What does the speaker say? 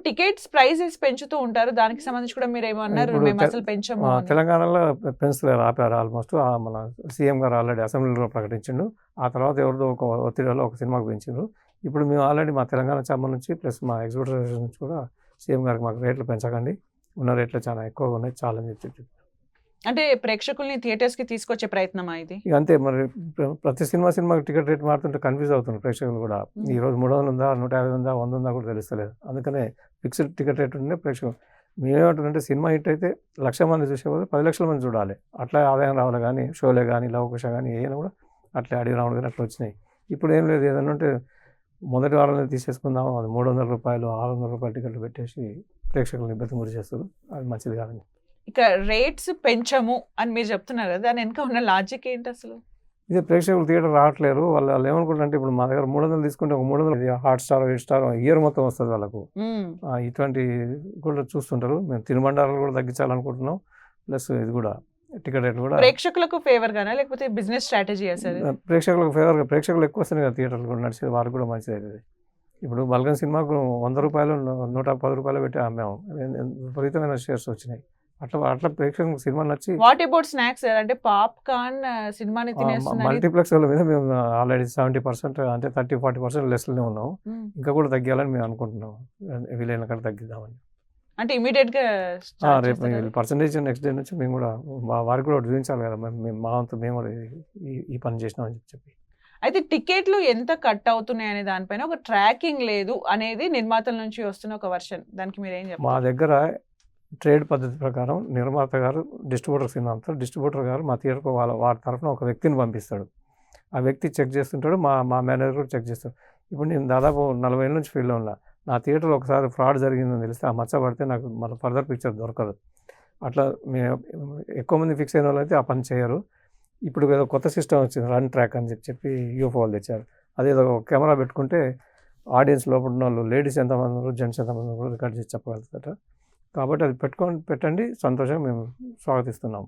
Tickets prices పెంచుతూ ఉంటారు. దానికి సంబంధించి కూడా మీరేమన్నారు? ఇప్పుడు మేము అసలు పెంచము అని. తెలంగాణలో పెన్సిల్ ఆపారు ఆల్మోస్ట్. మన సీఎం గారు ఆల్రెడీ అసెంబ్లీలో ప్రకటించిండు. ఆ తర్వాత ఎవరిదో ఒక ఒత్తిడిలో ఒక సినిమాకి పెంచిండ్రు. ఇప్పుడు మేము ఆల్రెడీ మా తెలంగాణ ఛాంబర్ నుంచి ప్లస్ మా ఎగ్జిబిటర్ నుంచి కూడా సీఎం గారికి మాకు రేట్లు పెంచకండి, ఉన్న రేట్లు చాలా ఎక్కువగా ఉన్నాయి చాలా అని చెప్పి. అంటే ప్రేక్షకుల్ని థియేటర్స్కి తీసుకొచ్చే ప్రయత్నమా ఇది? ఇక అంతే మరి. ప్రతి సినిమాకి టికెట్ రేట్ మారుతుంటే కన్ఫ్యూజ్ అవుతున్నారు ప్రేక్షకులు కూడా. ఈరోజు 300 ఉందా, 150 ఉందా, 100 ఉందా కూడా తెలుస్తలేదు. అందుకనే ఫిక్స్డ్ టికెట్ రేట్ ఉంటే ప్రేక్షకులు మేమేమంటారంటే సినిమా హిట్ అయితే 1,00,000 మంది చూసేవాళ్ళు 10 లక్షల మంది చూడాలి. అట్లా ఆదాయం రావాలి. కానీ షోలే కానీ లవకుశ కానీ ఏమైనా కూడా అట్లా అడిగి రావడం కానీ అట్లా వచ్చినాయి. ఇప్పుడు ఏం లేదు, ఏదన్నా ఉంటే మొదటి వారంలో తీసేసుకుందాము, అది 300 రూపాయలు 600 రూపాయలు టికెట్లు పెట్టేసి ప్రేక్షకులను ఇబ్బంది గురి చేస్తారు. అది మంచిది కాదండి. ఇక రేట్స్ పెంచము అని మీరు చెప్తున్నారు కదా, దాని వెనక ఉన్న లాజిక్ ఏంటి అసలు? ఇదే ప్రేక్షకులు థియేటర్ రావట్లేరు. వాళ్ళు ఏమనుకుంటారంటే ఇప్పుడు మా దగ్గర 300 తీసుకుంటే ఒక 300 హాట్‌స్టార్, హిట్‌స్టార్ ఇయర్ మొత్తం వస్తుంది వాళ్ళకు. ఇటువంటి కూడా చూస్తుంటారు. మేము తినుబండారాలు కూడా తగ్గించాలనుకుంటున్నాం. ప్లస్ ఇది కూడా టికెట్ రేట్లు కూడా ప్రేక్షకులకు ఫేవర్ గానా లేకపోతే బిజినెస్ స్ట్రాటజీ సార్? ప్రేక్షకులకు ఫేవర్గా, ప్రేక్షకులు ఎక్కువ వస్తున్నాయి కదా థియేటర్లు కూడా నడిచేది, వారికి కూడా మంచిది అవుతుంది. ఇప్పుడు బల్గన్ సినిమాకు 100 రూపాయలు 110 రూపాయలు పెట్టి అమ్మాము. విపరీతమైన షేర్స్ వచ్చినాయి. అట్లా ప్రేక్షకులకు సినిమా నచ్చి. What about snacks sir? అంటే పాప్కార్న్ సినిమాని తినేస్తున్నారు. మల్టీప్లెక్స్ల మీద మేము ఆల్రెడీ 70% అంటే 30-40% లెస్లోనే ఉన్నాం. ఇంకా కూడా తగ్గాలని మేము అనుకుంటున్నాం. వీలైన కాడ తగ్గిద్దామని. అంటే ఇమీడియట్ గా రేపు పర్సంటేజ్ నెక్స్ట్ డే నుంచి మేము కూడా వారికి కూడా చూపించాలి కదా, మా వంతు మేము కూడా ఈ పని చేసినామని చెప్పి. అయితే టికెట్లు ఎంత కట్ అవుతున్నాయి అనే దానిపైన ఒక ట్రాకింగ్ లేదు అనేది నిర్మాతల నుంచి వస్తున్న ఒక వర్షన్. దానికి మీరు ఏం చెప్తారు? మా దగ్గర ట్రేడ్ పద్ధతి ప్రకారం నిర్మాత గారు డిస్ట్రిబ్యూటర్ సినిమాతో డిస్ట్రిబ్యూటర్ గారు మా థియేటర్కు వారి తరఫున ఒక వ్యక్తిని పంపిస్తాడు. ఆ వ్యక్తి చెక్ చేస్తుంటాడు, మా మేనేజర్ కూడా చెక్ చేస్తాడు. ఇప్పుడు నేను దాదాపు 40 ఏళ్ళ నుంచి ఫీల్డ్లో ఉన్నా. నా థియేటర్లో ఒకసారి ఫ్రాడ్ జరిగిందని తెలిస్తే ఆ మచ్చ పడితే నాకు మళ్ళీ ఫర్దర్ పిక్చర్ దొరకదు. అట్లా మేము ఎక్కువ మంది ఫిక్స్ అయిన వాళ్ళు అయితే ఆ పని చేయరు. ఇప్పుడు ఏదో కొత్త సిస్టమ్ వచ్చింది, రన్ ట్రాక్ అని చెప్పి యూఎఫ్ఓ వాళ్ళు తెచ్చారు. అదేదో కెమెరా పెట్టుకుంటే ఆడియన్స్ లోపల ఉన్న వాళ్ళు లేడీస్ ఎంతమంది ఉన్నారు, జెంట్స్ ఎంతమంది రికార్డ్ చేసి చెప్పగలుగుతారట. కాబట్టి అది పెట్టండి, సంతోషంగా మేము స్వాగతిస్తున్నాం.